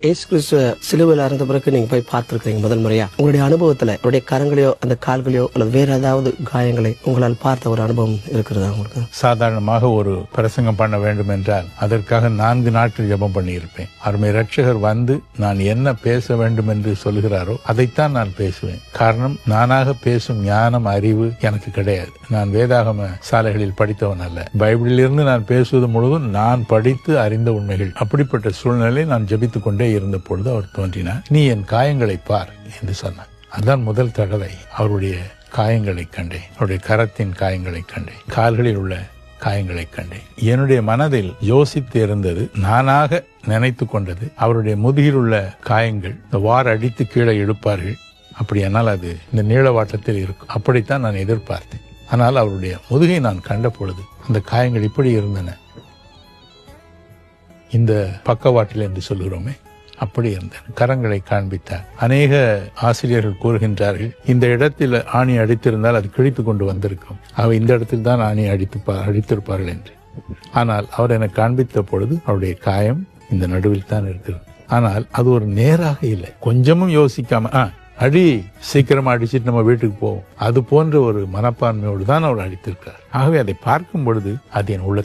ஏசு கிறிஸ்துவ சிலுவையில் அறைந்த பிறகு நீங்க போய் பார்த்திருக்கீங்க முதல் முறையா. உங்களுடைய அனுபவத்துல உங்களுடைய கரங்களையோ அந்த கால்களையோ அல்லது வேற ஏதாவது காயங்களை உங்களால் பார்த்த ஒரு அனுபவம் இருக்கிறதா உங்களுக்கு? சாதாரணமாக ஒரு பிரசங்கம் பண்ண வேண்டும் என்றால் அதற்காக 4 நாட்கள் ஜெபம் பண்ணியிருப்பேன். அருமை ரட்சகர் வந்து நான் என்ன பேச வேண்டும் என்று சொல்கிறாரோ அதைத்தான் நான் பேசுவேன். காரணம், நானாக பேசும் ஞானம் அறிவு எனக்கு கிடையாது. நான் வேதாகம சாலைகளில் படித்தவன் அல்ல. பைபிளிலிருந்து நான் பேசுவது முழுவதும் நான் படித்து அறிந்த உண்மைகள். அப்படிப்பட்ட சூழ்நிலை நான் ஜெபித்துக் கொண்டே இருந்த பொழுது அவர் தோன்றினார். நீ என் காயங்களை பார் என்று சொன்னார். அதான் முதல் தடவை அவருடைய காயங்களை கண்டேன். அவருடைய கரத்தின் காயங்களை கண்டேன், கால்களில் உள்ள காயங்களை கண்டேன். என்னுடைய மனதில் யோசித்து இருந்தது, நானாக நினைத்து கொண்டது, அவருடைய முதுகில் உள்ள காயங்கள் இந்த வார் அடித்து கீழே இழுப்பார்கள், அப்படியானால் அது இந்த நீளவாட்டத்தில் இருக்கும், அப்படித்தான் நான் எதிர்பார்த்தேன். ஆனால் அவருடைய முதுகை நான் கண்ட பொழுது அந்த காயங்கள் இப்படி இருந்தன. இந்த பக்கவாட்டில் என்று சொல்கிறோமே, அப்படி இருந்தன. கரங்களை காண்பித்தார். அநேக ஆசிரியர்கள் கூறுகின்றார்கள், இந்த இடத்தில் ஆணி அடித்திருந்தால் அது கிழித்து கொண்டு வந்திருக்கும், அவை இந்த இடத்தில் தான் ஆணி அடித்திருப்பார்கள் என்று. ஆனால் அவர் எனக்கு காண்பித்த பொழுது அவருடைய காயம் இந்த நடுவில் தான் இருக்கிறது. ஆனால் அது ஒரு நேராக இல்லை, கொஞ்சமும் யோசிக்காம அடி, சீக்கிரமா அடிச்சுட்டு நம்ம வீட்டுக்கு போவோம், அது போன்ற ஒரு மனப்பான்மையோடு தான் அவர் அடித்திருக்கார். ஆகவே அதை பார்க்கும் பொழுது அது என் உள்ள